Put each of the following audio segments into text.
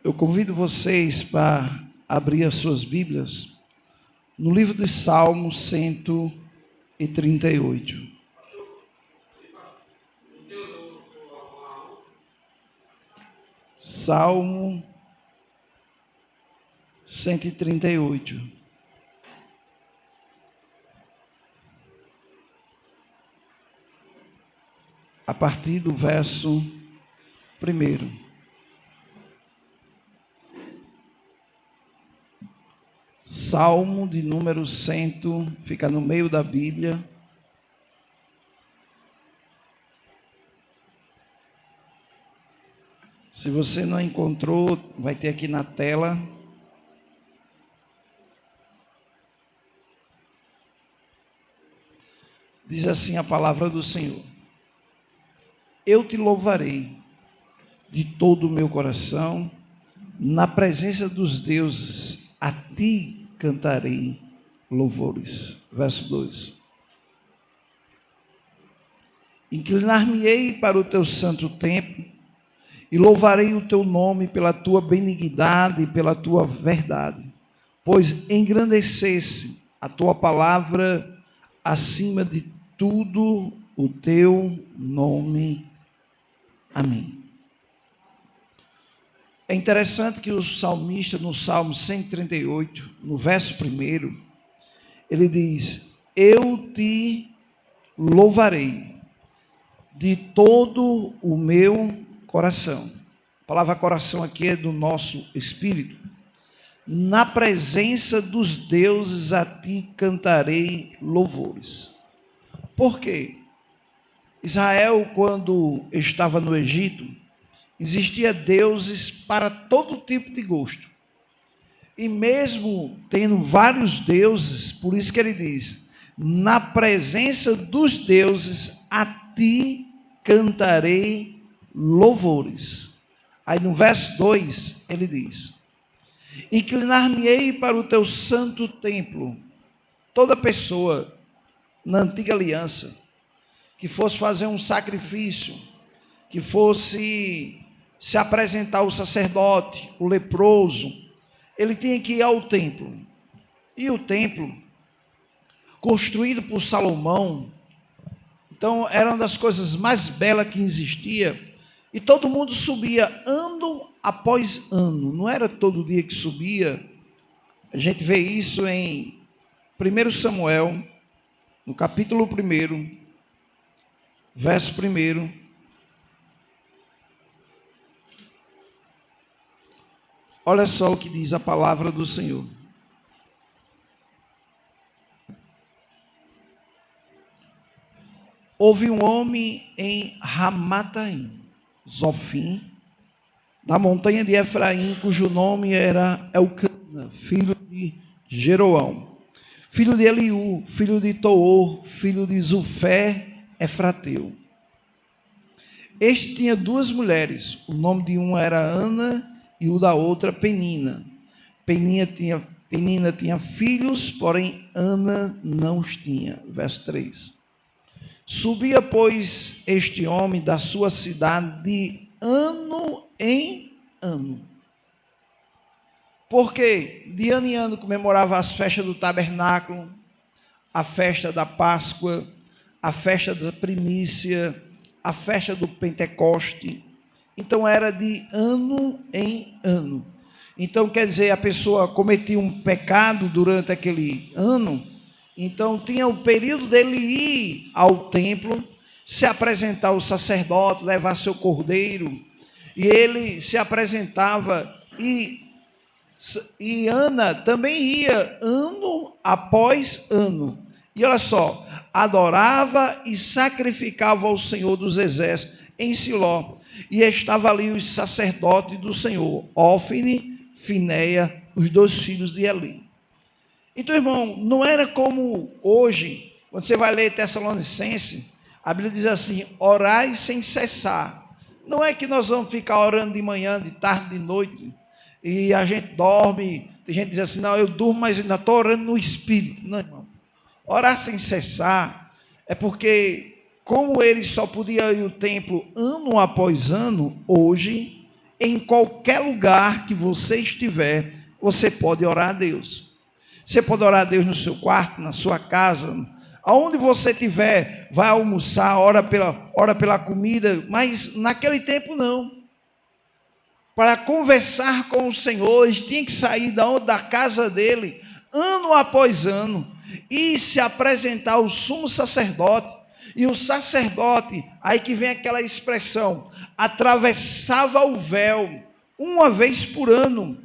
Eu convido vocês para abrir as suas Bíblias no livro dos Salmos 138. Salmo 138. A partir do verso 1. Salmo de número 100, fica no meio da Bíblia. Se você não encontrou, vai ter aqui na tela. Diz assim a palavra do Senhor: Eu te louvarei de todo o meu coração, na presença dos deuses, a ti cantarei louvores. Verso 2. Inclinar-me-ei para o teu santo templo, e louvarei o teu nome pela tua benignidade e pela tua verdade, pois engrandecesse a tua palavra acima de tudo o teu nome. Amém. É interessante que o salmista, no Salmo 138, no verso 1, ele diz: Eu te louvarei de todo o meu coração. A palavra coração aqui é do nosso espírito. Na presença dos deuses a ti cantarei louvores. Por quê? Israel, quando estava no Egito, existia deuses para todo tipo de gosto. E mesmo tendo vários deuses, por isso que ele diz: na presença dos deuses a ti cantarei louvores. Aí no verso 2 ele diz: Inclinar-me-ei para o teu santo templo. Toda pessoa na antiga aliança que fosse fazer um sacrifício, que fosse se apresentar ao sacerdote, o leproso, ele tinha que ir ao templo. E o templo, construído por Salomão, então era uma das coisas mais belas que existia, e todo mundo subia ano após ano, não era todo dia que subia. A gente vê isso em 1 Samuel, no capítulo 1, verso 1. Olha só o que diz a palavra do Senhor. Houve um homem em Ramataim, Zofim, na montanha de Efraim, cujo nome era Elcana, filho de Jeroão, filho de Eliú, filho de Toor, filho de Zufé, Efrateu. Este tinha duas mulheres, o nome de uma era Ana e o da outra Penina. Penina tinha filhos, porém Ana não os tinha. Verso 3. Subia, pois, este homem da sua cidade de ano em ano. Porque de ano em ano comemorava as festas do tabernáculo, a festa da Páscoa, a festa da primícia, a festa do Pentecoste. Então era de ano em ano. Então quer dizer, a pessoa cometia um pecado durante aquele ano, então tinha o período dele ir ao templo, se apresentar ao sacerdote, levar seu cordeiro, e ele se apresentava, e Ana também ia ano após ano. E olha só, adorava e sacrificava ao Senhor dos Exércitos em Siló. E estava ali os sacerdotes do Senhor, Ófine, Finéia, os dois filhos de Eli. Então, irmão, não era como hoje, quando você vai ler Tessalonicenses, a Bíblia diz assim: orai sem cessar. Não é que nós vamos ficar orando de manhã, de tarde, de noite, e a gente dorme. Tem gente que diz assim: não, eu durmo, mas ainda estou orando no Espírito. Não, irmão. Orar sem cessar é porque, como ele só podia ir ao templo ano após ano, hoje em qualquer lugar que você estiver, você pode orar a Deus. Você pode orar a Deus no seu quarto, na sua casa, aonde você estiver, vai almoçar, ora pela comida, mas naquele tempo não. Para conversar com o Senhor, eles tinham que sair da casa dele, ano após ano, e se apresentar ao sumo sacerdote. E o sacerdote, aí que vem aquela expressão, atravessava o véu uma vez por ano.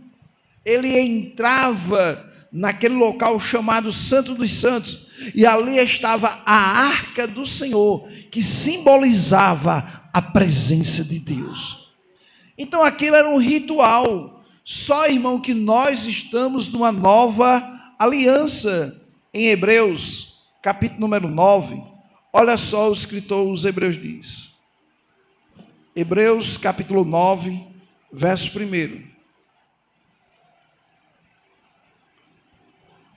Ele entrava naquele local chamado Santo dos Santos, e ali estava a arca do Senhor, que simbolizava a presença de Deus. Então aquilo era um ritual. Só, irmão, que nós estamos numa nova aliança. Em Hebreus, capítulo número 9, olha só o escritor dos Hebreus diz. Hebreus, capítulo 9, verso 1.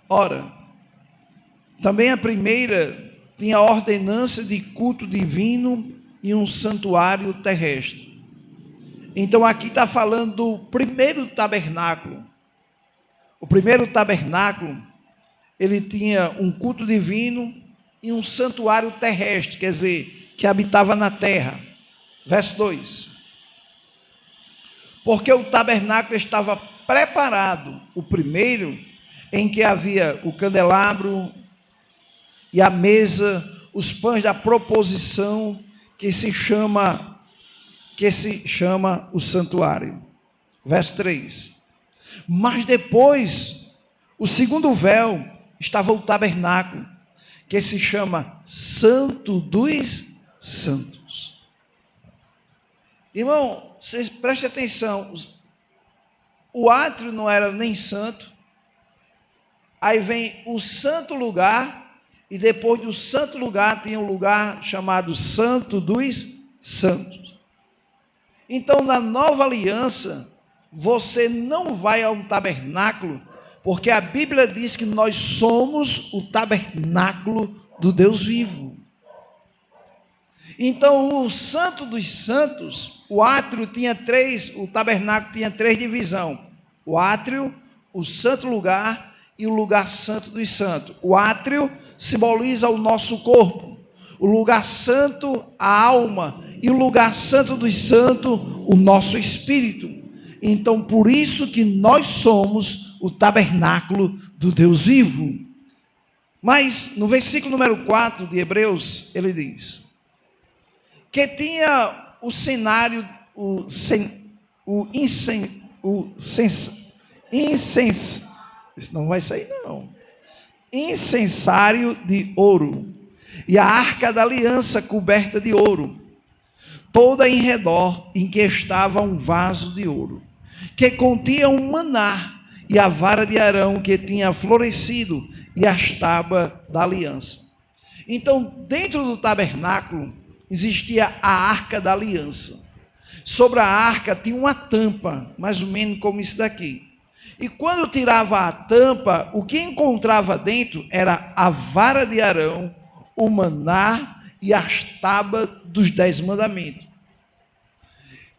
Ora, também a primeira tinha ordenança de culto divino e um santuário terrestre. Então aqui está falando do primeiro tabernáculo. O primeiro tabernáculo, ele tinha um culto divino e um santuário terrestre, quer dizer, que habitava na terra. Verso 2. Porque o tabernáculo estava preparado, o primeiro, em que havia o candelabro e a mesa, os pães da proposição, que se chama o santuário. Verso 3. Mas depois, o segundo véu, estava o tabernáculo, que se chama Santo dos Santos. Irmão, vocês prestem atenção, o átrio não era nem santo, aí vem o santo lugar, e depois do santo lugar tinha um lugar chamado Santo dos Santos. Então, na nova aliança, você não vai a um tabernáculo, porque a Bíblia diz que nós somos o tabernáculo do Deus vivo. Então, o Santo dos Santos, o átrio tinha o tabernáculo tinha 3 divisões. O átrio, o santo lugar e o lugar santo dos santos. O átrio simboliza o nosso corpo. O lugar santo, a alma. E o lugar santo dos santos, o nosso espírito. Então, por isso que nós somos o tabernáculo do Deus vivo. Mas, no versículo número 4 de Hebreus, ele diz que tinha o cenário, não vai sair não, incensário de ouro, e a arca da aliança coberta de ouro, toda em redor, em que estava um vaso de ouro, que continha um maná, e a vara de Arão que tinha florescido, e as tábuas da aliança. Então, dentro do tabernáculo, existia a arca da aliança. Sobre a arca tinha uma tampa, mais ou menos como isso daqui. E quando tirava a tampa, o que encontrava dentro era a vara de Arão, o maná e as tábuas dos 10 mandamentos.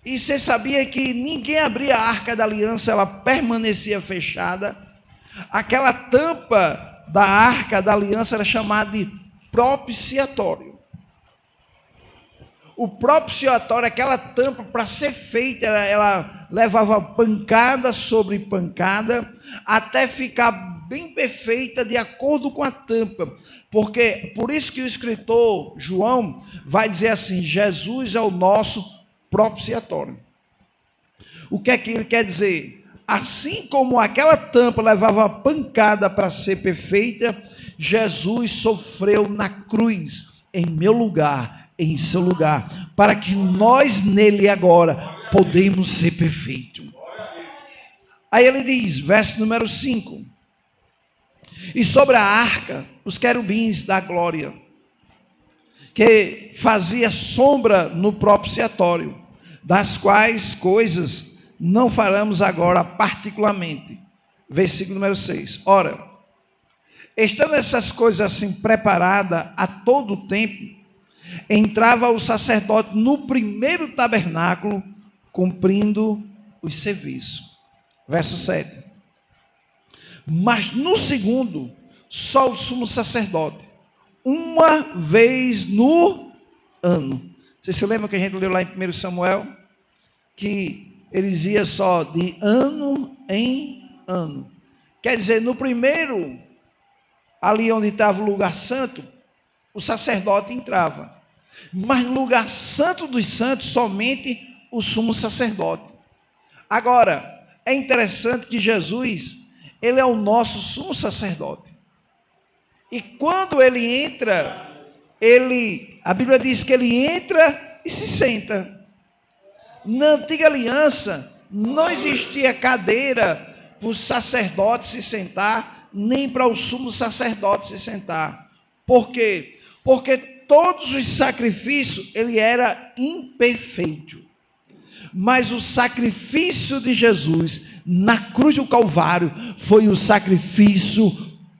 E você sabia que ninguém abria a arca da aliança, ela permanecia fechada. Aquela tampa da arca da aliança era chamada de propiciatório. O propiciatório, aquela tampa, para ser feita, ela levava pancada sobre pancada, até ficar bem perfeita de acordo com a tampa. Porque, por isso que o escritor João vai dizer assim, Jesus é o nosso propiciatório. O que é que ele quer dizer? Assim como aquela tampa levava pancada para ser perfeita, Jesus sofreu na cruz, em meu lugar, em seu lugar, para que nós nele agora podemos ser perfeitos. Aí ele diz, verso número 5, e sobre a arca, os querubins da glória, que fazia sombra no propiciatório, das quais coisas não falamos agora particularmente. Versículo número 6. Ora, estando essas coisas assim preparadas a todo o tempo, entrava o sacerdote no primeiro tabernáculo, cumprindo os serviços. Verso 7. Mas no segundo, só o sumo sacerdote, uma vez no ano. Você se lembra que a gente leu lá em 1 Samuel? Que eles iam só de ano em ano. Quer dizer, no primeiro, ali onde estava o lugar santo, o sacerdote entrava. Mas no lugar santo dos santos, somente o sumo sacerdote. Agora, é interessante que Jesus, ele é o nosso sumo sacerdote. E quando ele entra, a Bíblia diz que ele entra e se senta. Na antiga aliança, não existia cadeira para o sacerdote se sentar, nem para o sumo sacerdote se sentar. Por quê? Porque todos os sacrifícios, ele era imperfeito. Mas o sacrifício de Jesus na cruz do Calvário foi o sacrifício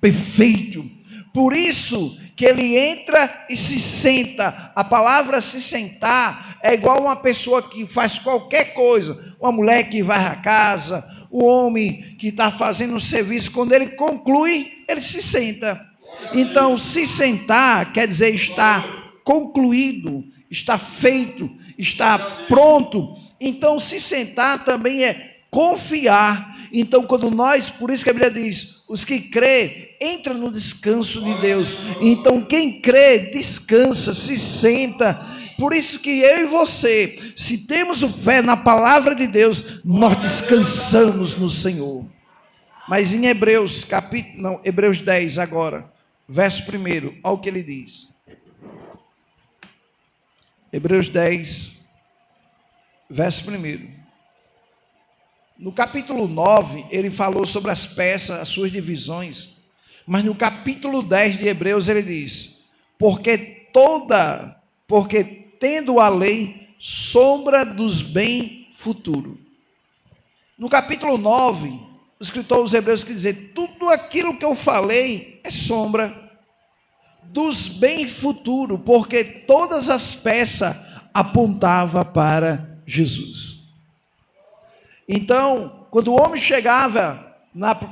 perfeito. Por isso que ele entra e se senta. A palavra se sentar é igual uma pessoa que faz qualquer coisa. Uma mulher que vai à casa, o homem que está fazendo um serviço, quando ele conclui, ele se senta. Então, se sentar quer dizer estar concluído, está feito, está pronto. Então, se sentar também é confiar. Então, por isso que a Bíblia diz, os que crê, entra no descanso de Deus. Então, quem crê, descansa, se senta. Por isso que eu e você, se temos fé na palavra de Deus, nós descansamos no Senhor. Mas em Hebreus 10 agora, verso 1, olha o que ele diz. Hebreus 10, verso 1. No capítulo 9, ele falou sobre as peças, as suas divisões. Mas no capítulo 10 de Hebreus, ele diz: porque tendo a lei sombra dos bem futuro. No capítulo 9, o escritor dos Hebreus quer dizer, tudo aquilo que eu falei é sombra dos bem futuro, porque todas as peças apontavam para Jesus. Então, quando o homem chegava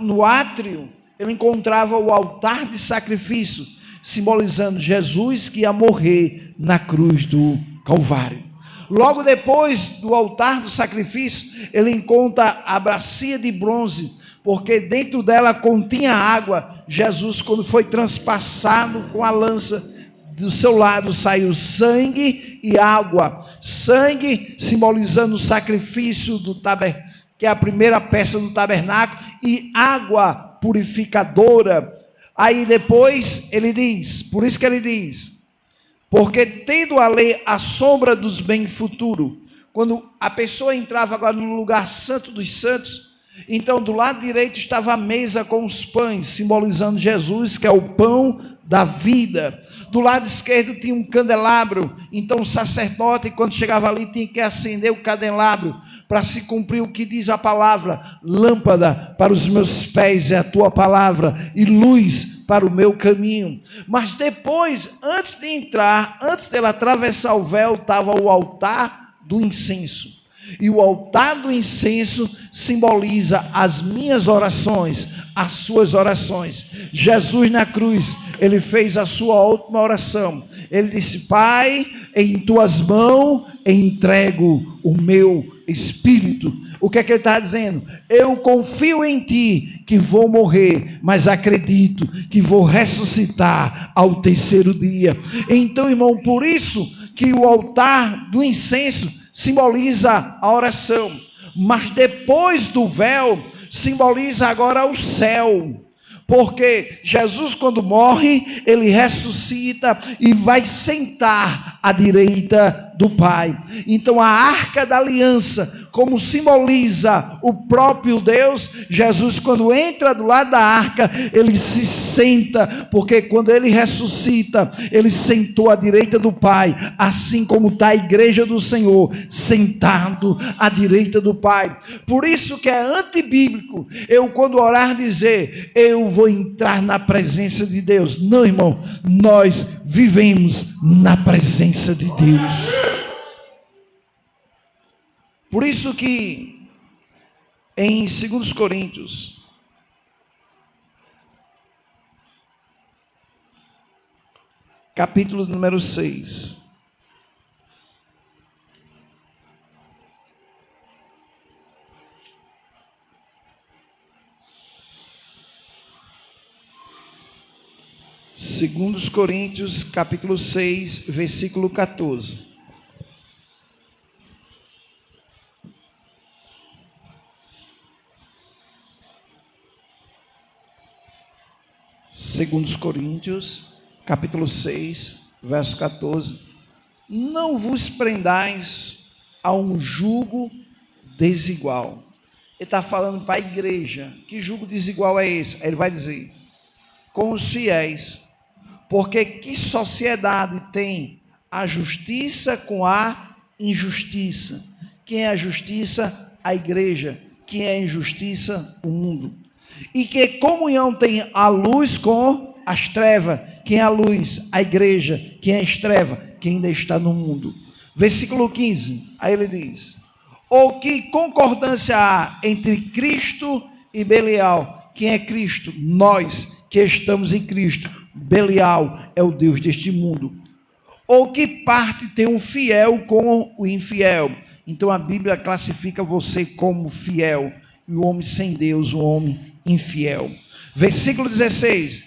no átrio, ele encontrava o altar de sacrifício, simbolizando Jesus que ia morrer na cruz do Calvário. Logo depois do altar do sacrifício, ele encontra a bacia de bronze, porque dentro dela continha água. Jesus, quando foi transpassado com a lança, do seu lado saiu sangue e água. Sangue simbolizando o sacrifício do tabernáculo, que é a primeira peça do tabernáculo, e água purificadora. Aí depois ele diz, por isso que ele diz, porque tendo a lei a sombra dos bem futuro, quando a pessoa entrava agora no lugar santo dos santos, então do lado direito estava a mesa com os pães, simbolizando Jesus, que é o pão da vida. Do lado esquerdo tinha um candelabro, então o sacerdote, quando chegava ali, tinha que acender o candelabro, para se cumprir o que diz a palavra: lâmpada para os meus pés é a tua palavra, e luz para o meu caminho. Mas depois, antes de entrar, antes dela atravessar o véu, estava o altar do incenso. E o altar do incenso simboliza as minhas orações, as suas orações. Jesus na cruz, ele fez a sua última oração. Ele disse: Pai, em tuas mãos entrego o meu espírito. O que é que ele está dizendo? Eu confio em ti que vou morrer, mas acredito que vou ressuscitar ao terceiro dia. Então, irmão, por isso que o altar do incenso simboliza a oração, mas depois do véu simboliza agora o céu, porque Jesus, quando morre, ele ressuscita e vai sentar à direita do Pai. Então a arca da aliança, como simboliza o próprio Deus, Jesus, quando entra do lado da arca, ele se senta, porque quando ele ressuscita, ele sentou à direita do Pai, assim como está a igreja do Senhor, sentado à direita do Pai. Por isso que é antibíblico eu, quando orar, dizer: eu vou entrar na presença de Deus. Não, irmão, nós vivemos na presença de Deus. Por isso que Em 2 Coríntios, capítulo número 6. Segundos Coríntios, capítulo 6, versículo 14. Segundos Coríntios, capítulo 6, verso 14. Não vos prendais a um jugo desigual. Ele está falando para a igreja. Que jugo desigual é esse? Ele vai dizer, com os fiéis. Porque que sociedade tem a justiça com a injustiça? Quem é a justiça? A igreja. Quem é a injustiça? O mundo. E que comunhão tem a luz com as trevas? Quem é a luz? A igreja. Quem é as trevas? Quem ainda está no mundo. Versículo 15, aí ele diz, ou que concordância há entre Cristo e Belial? Quem é Cristo? Nós que estamos em Cristo. Belial é o Deus deste mundo. Ou que parte tem um fiel com o infiel? Então a Bíblia classifica você como fiel, e o homem sem Deus, o homem infiel. Versículo 16,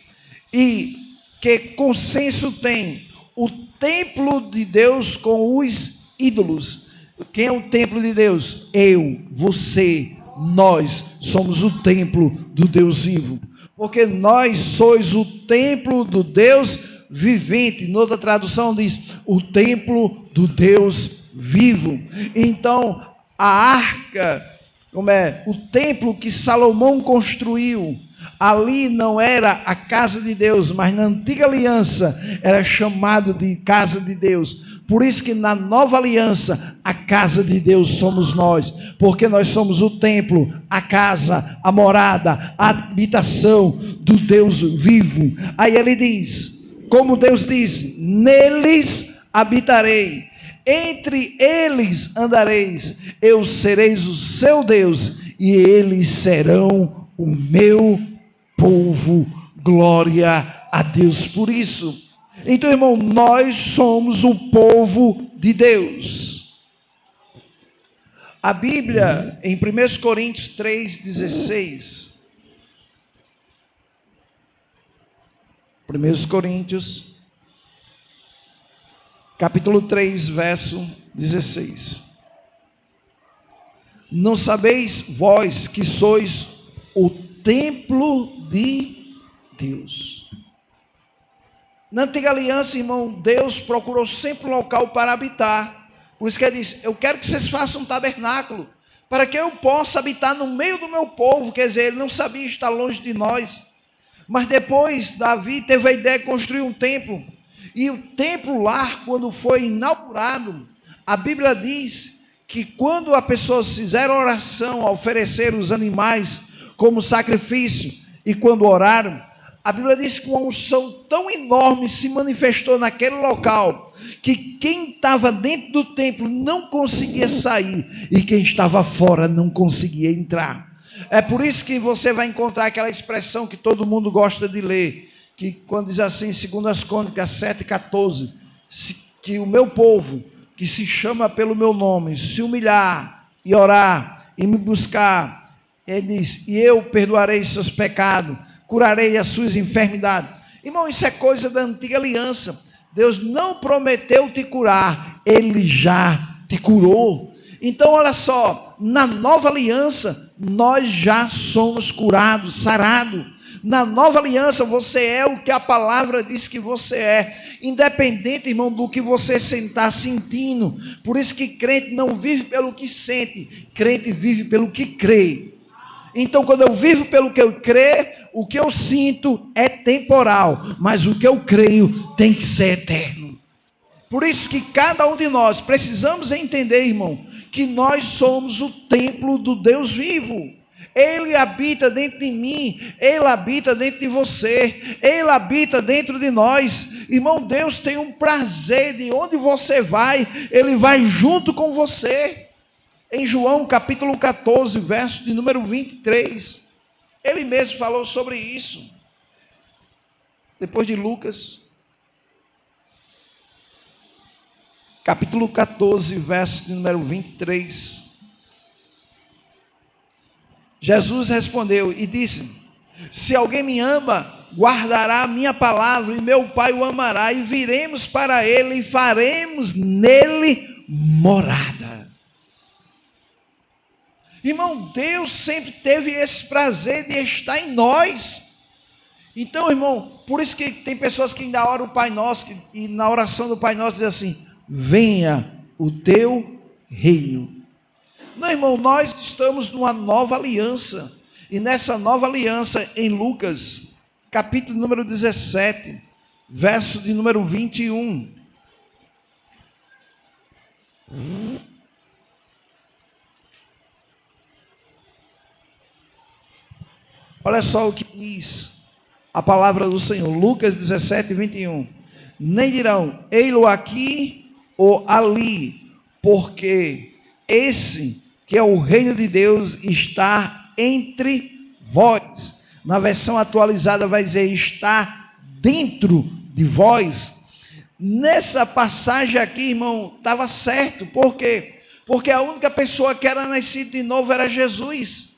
e que consenso tem o templo de Deus com os ídolos? Quem é o templo de Deus? Eu, você, nós somos o templo do Deus vivo, porque nós sois o templo do Deus vivente. Em outra tradução diz, o templo do Deus vivo. Então, a arca, o templo que Salomão construiu, ali não era a casa de Deus, mas na antiga aliança era chamado de casa de Deus. Por isso que na nova aliança, a casa de Deus somos nós, porque nós somos o templo, a casa, a morada, a habitação do Deus vivo. Aí ele diz, como Deus diz, neles habitarei, entre eles andareis, eu sereis o seu Deus, e eles serão o meu povo. Glória a Deus por isso. Então, irmão, nós somos o povo de Deus. A Bíblia, em 1 Coríntios 3,16, 1 Coríntios, capítulo 3, verso 16. Não sabeis vós que sois o templo de Deus? Na antiga aliança, irmão, Deus procurou sempre um local para habitar. Por isso que ele disse, eu quero que vocês façam um tabernáculo, para que eu possa habitar no meio do meu povo. Quer dizer, ele não sabia estar longe de nós. Mas depois, Davi teve a ideia de construir um templo. E o templo lá, quando foi inaugurado, a Bíblia diz que quando a pessoa fizer oração, oferecer os animais como sacrifício, e quando oraram, a Bíblia diz que uma unção tão enorme se manifestou naquele local, que quem estava dentro do templo não conseguia sair, e quem estava fora não conseguia entrar. É por isso que você vai encontrar aquela expressão que todo mundo gosta de ler, que quando diz assim, em 2 Crônicas 7,14, que o meu povo, que se chama pelo meu nome, se humilhar e orar e me buscar, ele diz, e eu perdoarei seus pecados, curarei as suas enfermidades. Irmão, isso é coisa da antiga aliança. Deus não prometeu te curar, ele já te curou. Então olha só, na nova aliança, nós já somos curados, sarados. Na nova aliança, você é o que a palavra diz que você é, independente, irmão, do que você está sentindo. Por isso que crente não vive pelo que sente, crente vive pelo que crê. Então, quando eu vivo pelo que eu creio, o que eu sinto é temporal, mas o que eu creio tem que ser eterno. Por isso que cada um de nós precisamos entender, irmão, que nós somos o templo do Deus vivo. Ele habita dentro de mim, Ele habita dentro de você, Ele habita dentro de nós. Irmão, Deus tem um prazer de onde você vai, Ele vai junto com você. Em João capítulo 14, verso de número 23, ele mesmo falou sobre isso. Depois de Lucas, capítulo 14, verso de número 23. Jesus respondeu e disse: se alguém me ama, guardará a minha palavra, e meu Pai o amará, e viremos para ele e faremos nele morada. Irmão, Deus sempre teve esse prazer de estar em nós. Então, irmão, por isso que tem pessoas que ainda oram o Pai Nosso, e na oração do Pai Nosso diz assim: venha o teu reino. Não, irmão, nós estamos numa nova aliança. E nessa nova aliança, em Lucas, capítulo número 17, verso de número 21. Olha só o que diz a palavra do Senhor. Lucas 17, 21. Nem dirão, ei-lo aqui ou ali, porque esse que é o reino de Deus está entre vós. Na versão atualizada vai dizer, está dentro de vós. Nessa passagem aqui, irmão, estava certo. Por quê? Porque a única pessoa que era nascida de novo era Jesus.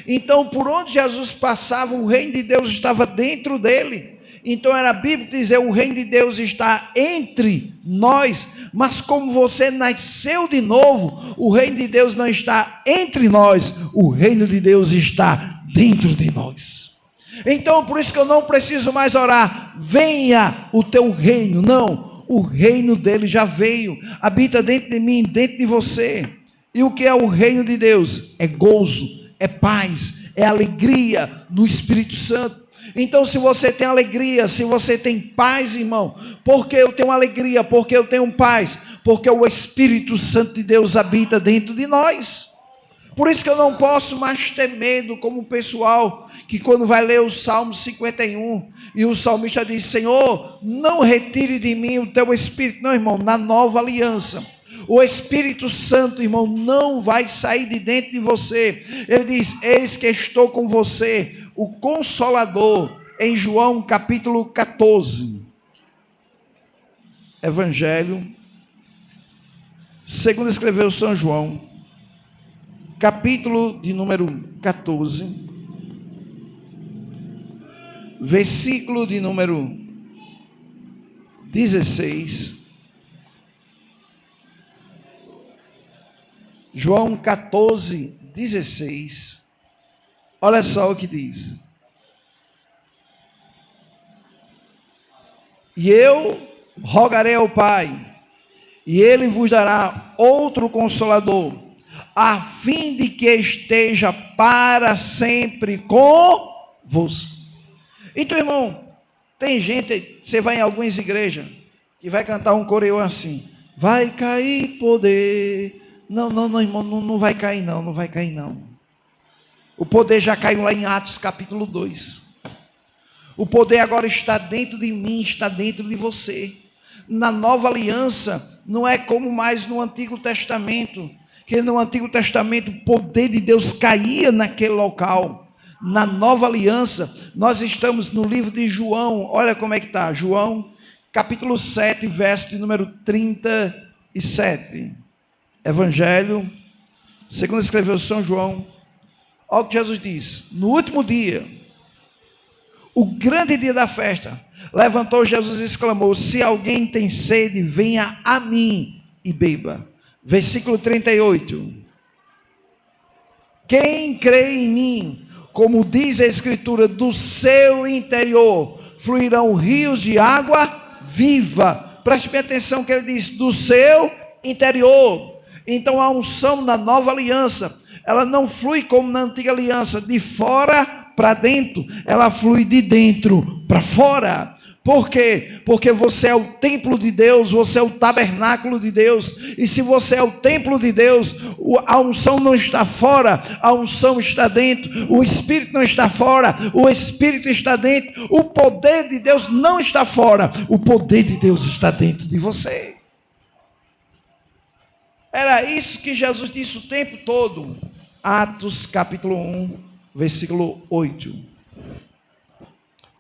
Então, por onde Jesus passava, o reino de Deus estava dentro dele. Então, era bíblico dizer, o reino de Deus está entre nós. Mas como você nasceu de novo, o reino de Deus não está entre nós, o reino de Deus está dentro de nós. Então, por isso que eu não preciso mais orar, venha o teu reino. Não, o reino dele já veio, habita dentro de mim, dentro de você. E o que é o reino de Deus? É gozo, é paz, é alegria no Espírito Santo. Então, se você tem alegria, se você tem paz, irmão, porque eu tenho alegria, porque eu tenho paz, porque o Espírito Santo de Deus habita dentro de nós. Por isso que eu não posso mais ter medo, como o pessoal que quando vai ler o Salmo 51, e o salmista diz, Senhor, não retire de mim o teu Espírito. Não, irmão, na nova aliança, o Espírito Santo, irmão, não vai sair de dentro de você. Ele diz, eis que estou com você, o Consolador, em João capítulo 14. Evangelho, segundo escreveu São João, capítulo de número 14, versículo de número 16. João 14, 16. Olha só o que diz. E eu rogarei ao Pai, e Ele vos dará outro Consolador, a fim de que esteja para sempre convosco. Então, irmão, tem gente, você vai em algumas igrejas, que vai cantar um coreô assim, vai cair poder. Não, irmão, não vai cair não vai cair não. O poder já caiu lá em Atos capítulo 2. O poder agora está dentro de mim, está dentro de você. Na nova aliança, não é como mais no Antigo Testamento, que no Antigo Testamento o poder de Deus caía naquele local. Na nova aliança, nós estamos no livro de João, olha como é que está, João capítulo 7, verso de número 37. Evangelho, segundo escreveu São João, olha o que Jesus diz, no último dia, o grande dia da festa, levantou Jesus e exclamou, se alguém tem sede, venha a mim e beba. Versículo 38, quem crê em mim, como diz a Escritura, do seu interior fluirão rios de água viva. Preste bem atenção que ele diz, do seu interior. Então a unção na nova aliança, ela não flui como na antiga aliança, de fora para dentro, ela flui de dentro para fora. Por quê? Porque você é o templo de Deus, você é o tabernáculo de Deus, e se você é o templo de Deus, a unção não está fora, a unção está dentro, o Espírito não está fora, o Espírito está dentro, o poder de Deus não está fora, o poder de Deus está dentro de você. Era isso que Jesus disse o tempo todo. Atos capítulo 1, versículo 8.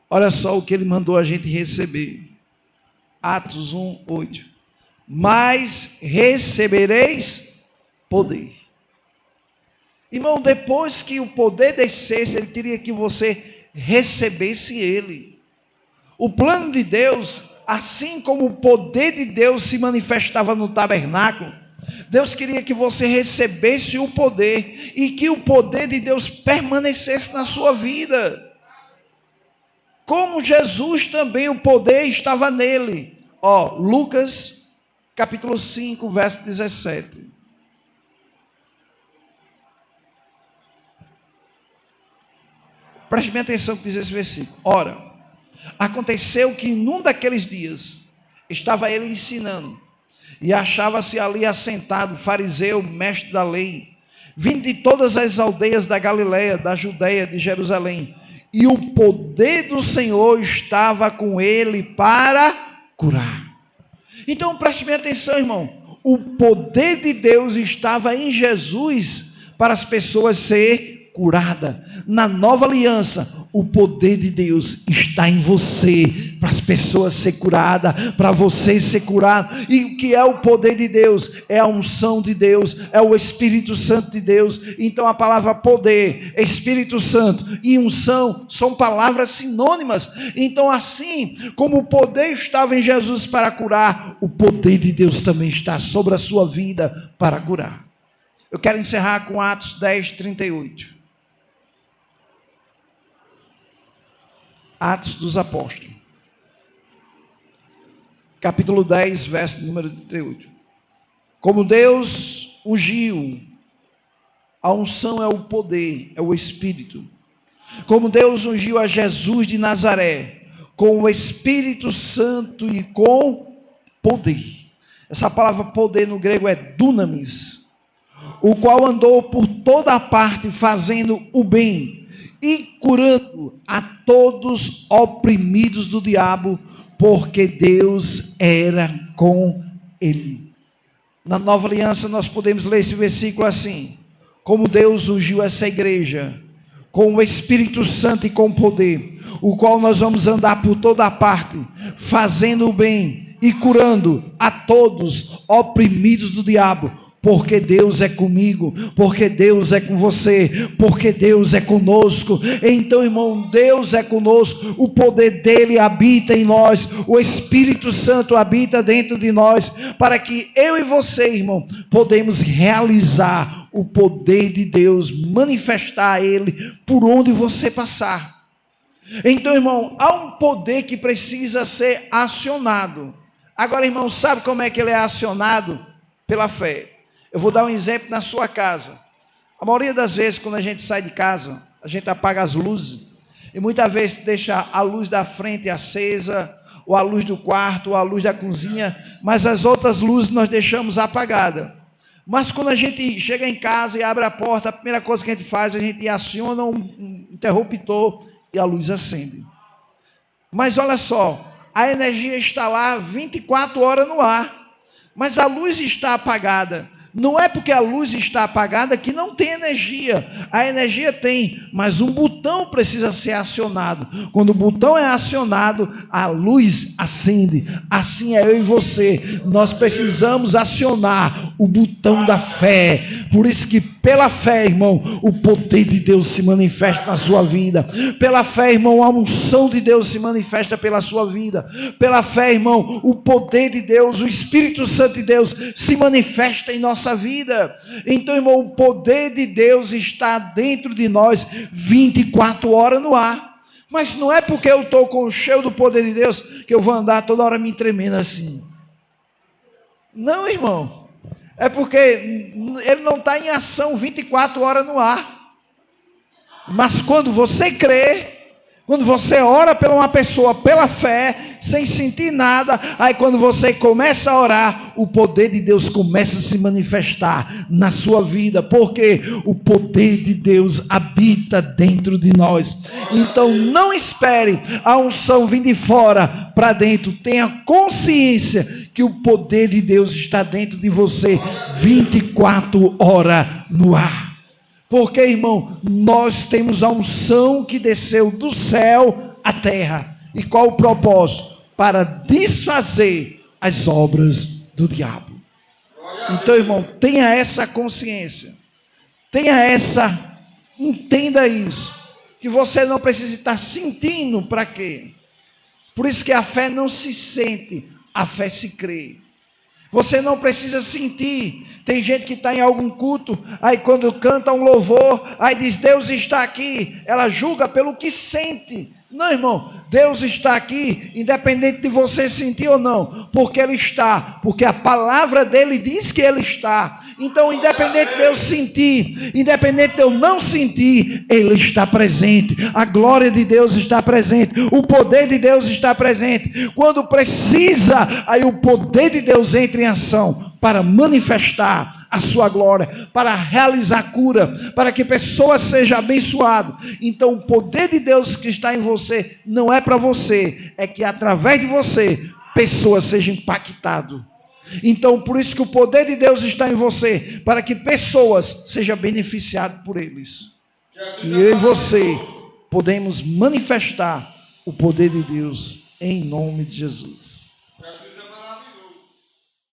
Olha só o que ele mandou a gente receber. Atos 1, 8. Mas recebereis poder. Irmão, depois que o poder descesse, ele teria que você recebesse ele. O plano de Deus, assim como o poder de Deus se manifestava no tabernáculo, Deus queria que você recebesse o poder e que o poder de Deus permanecesse na sua vida. Como Jesus também, o poder estava nele. Lucas capítulo 5, verso 17. Preste bem atenção que diz esse versículo. Ora, aconteceu que num daqueles dias estava ele ensinando, e achava-se ali assentado fariseu, mestre da lei, vindo de todas as aldeias da Galileia, da Judeia, de Jerusalém, e o poder do Senhor estava com ele para curar. Então preste bem atenção, irmão, o poder de Deus estava em Jesus para as pessoas serem curadas. Na nova aliança, o poder de Deus está em você, para as pessoas serem curadas, para você ser curado. E o que é o poder de Deus? É a unção de Deus, é o Espírito Santo de Deus. Então a palavra poder, Espírito Santo e unção são palavras sinônimas. Então assim como o poder estava em Jesus para curar, o poder de Deus também está sobre a sua vida para curar. Eu quero encerrar com Atos 10, 38. Atos dos Apóstolos, capítulo 10, verso número 38. Como Deus ungiu, a unção é o poder, é o Espírito. Como Deus ungiu a Jesus de Nazaré, com o Espírito Santo e com poder. Essa palavra poder no grego é dunamis, o qual andou por toda a parte fazendo o bem e curando a todos oprimidos do diabo, porque Deus era com ele. Na nova aliança nós podemos ler esse versículo assim: como Deus ungiu essa igreja com o Espírito Santo e com poder, o qual nós vamos andar por toda a parte, fazendo o bem e curando a todos oprimidos do diabo, porque Deus é comigo, porque Deus é com você, porque Deus é conosco. Então, irmão, Deus é conosco, o poder dele habita em nós, o Espírito Santo habita dentro de nós, para que eu e você, irmão, podemos realizar o poder de Deus, manifestar ele por onde você passar. Então, irmão, há um poder que precisa ser acionado. Agora, irmão, sabe como é que ele é acionado? Pela fé. Eu vou dar um exemplo na sua casa. A maioria das vezes, quando a gente sai de casa, a gente apaga as luzes, e muitas vezes deixa a luz da frente acesa, ou a luz do quarto, ou a luz da cozinha, mas as outras luzes nós deixamos apagadas. Mas quando a gente chega em casa e abre a porta, a primeira coisa que a gente faz, a gente aciona um interruptor e a luz acende. Mas olha só, a energia está lá 24 horas no ar, mas a luz está apagada. Não é porque a luz está apagada que não tem energia. A energia tem, mas um botão precisa ser acionado. Quando o botão é acionado, a luz acende. Assim é eu e você. Nós precisamos acionar o botão da fé. Por isso que pela fé, irmão, o poder de Deus se manifesta na sua vida. Pela fé, irmão, a unção de Deus se manifesta pela sua vida. Pela fé, irmão, o poder de Deus, o Espírito Santo de Deus se manifesta em nossa vida. Então, irmão, o poder de Deus está dentro de nós 24 horas no ar. Mas não é porque eu estou com o cheio do poder de Deus que eu vou andar toda hora me tremendo assim. Não, irmão. É porque ele não está em ação 24 horas no ar. Mas quando você crê, Quando você ora por uma pessoa pela fé, sem sentir nada, aí quando você começa a orar, o poder de Deus começa a se manifestar na sua vida, porque o poder de Deus habita dentro de nós. Então não espere a unção vir de fora para dentro, tenha consciência que o poder de Deus está dentro de você 24 horas no ar. Porque, irmão, nós temos a unção que desceu do céu à terra. E qual o propósito? Para desfazer as obras do diabo. Então, irmão, tenha essa consciência. Entenda isso. Que você não precisa estar sentindo para quê? Por isso que a fé não se sente, a fé se crê. Você não precisa sentir. Tem gente que está em algum culto, aí quando canta um louvor, aí diz, Deus está aqui. Ela julga pelo que sente. Não, irmão, Deus está aqui, independente de você sentir ou não, porque Ele está, porque a palavra dEle diz que Ele está. Então, independente de eu sentir, independente de eu não sentir, Ele está presente, a glória de Deus está presente, o poder de Deus está presente. Quando precisa, aí o poder de Deus entra em ação, para manifestar a sua glória, para realizar cura, para que pessoas sejam abençoadas. Então o poder de Deus que está em você, não é para você, é que através de você, pessoas sejam impactadas. Então por isso que o poder de Deus está em você, para que pessoas sejam beneficiadas por eles. Que eu e você podemos manifestar o poder de Deus, em nome de Jesus.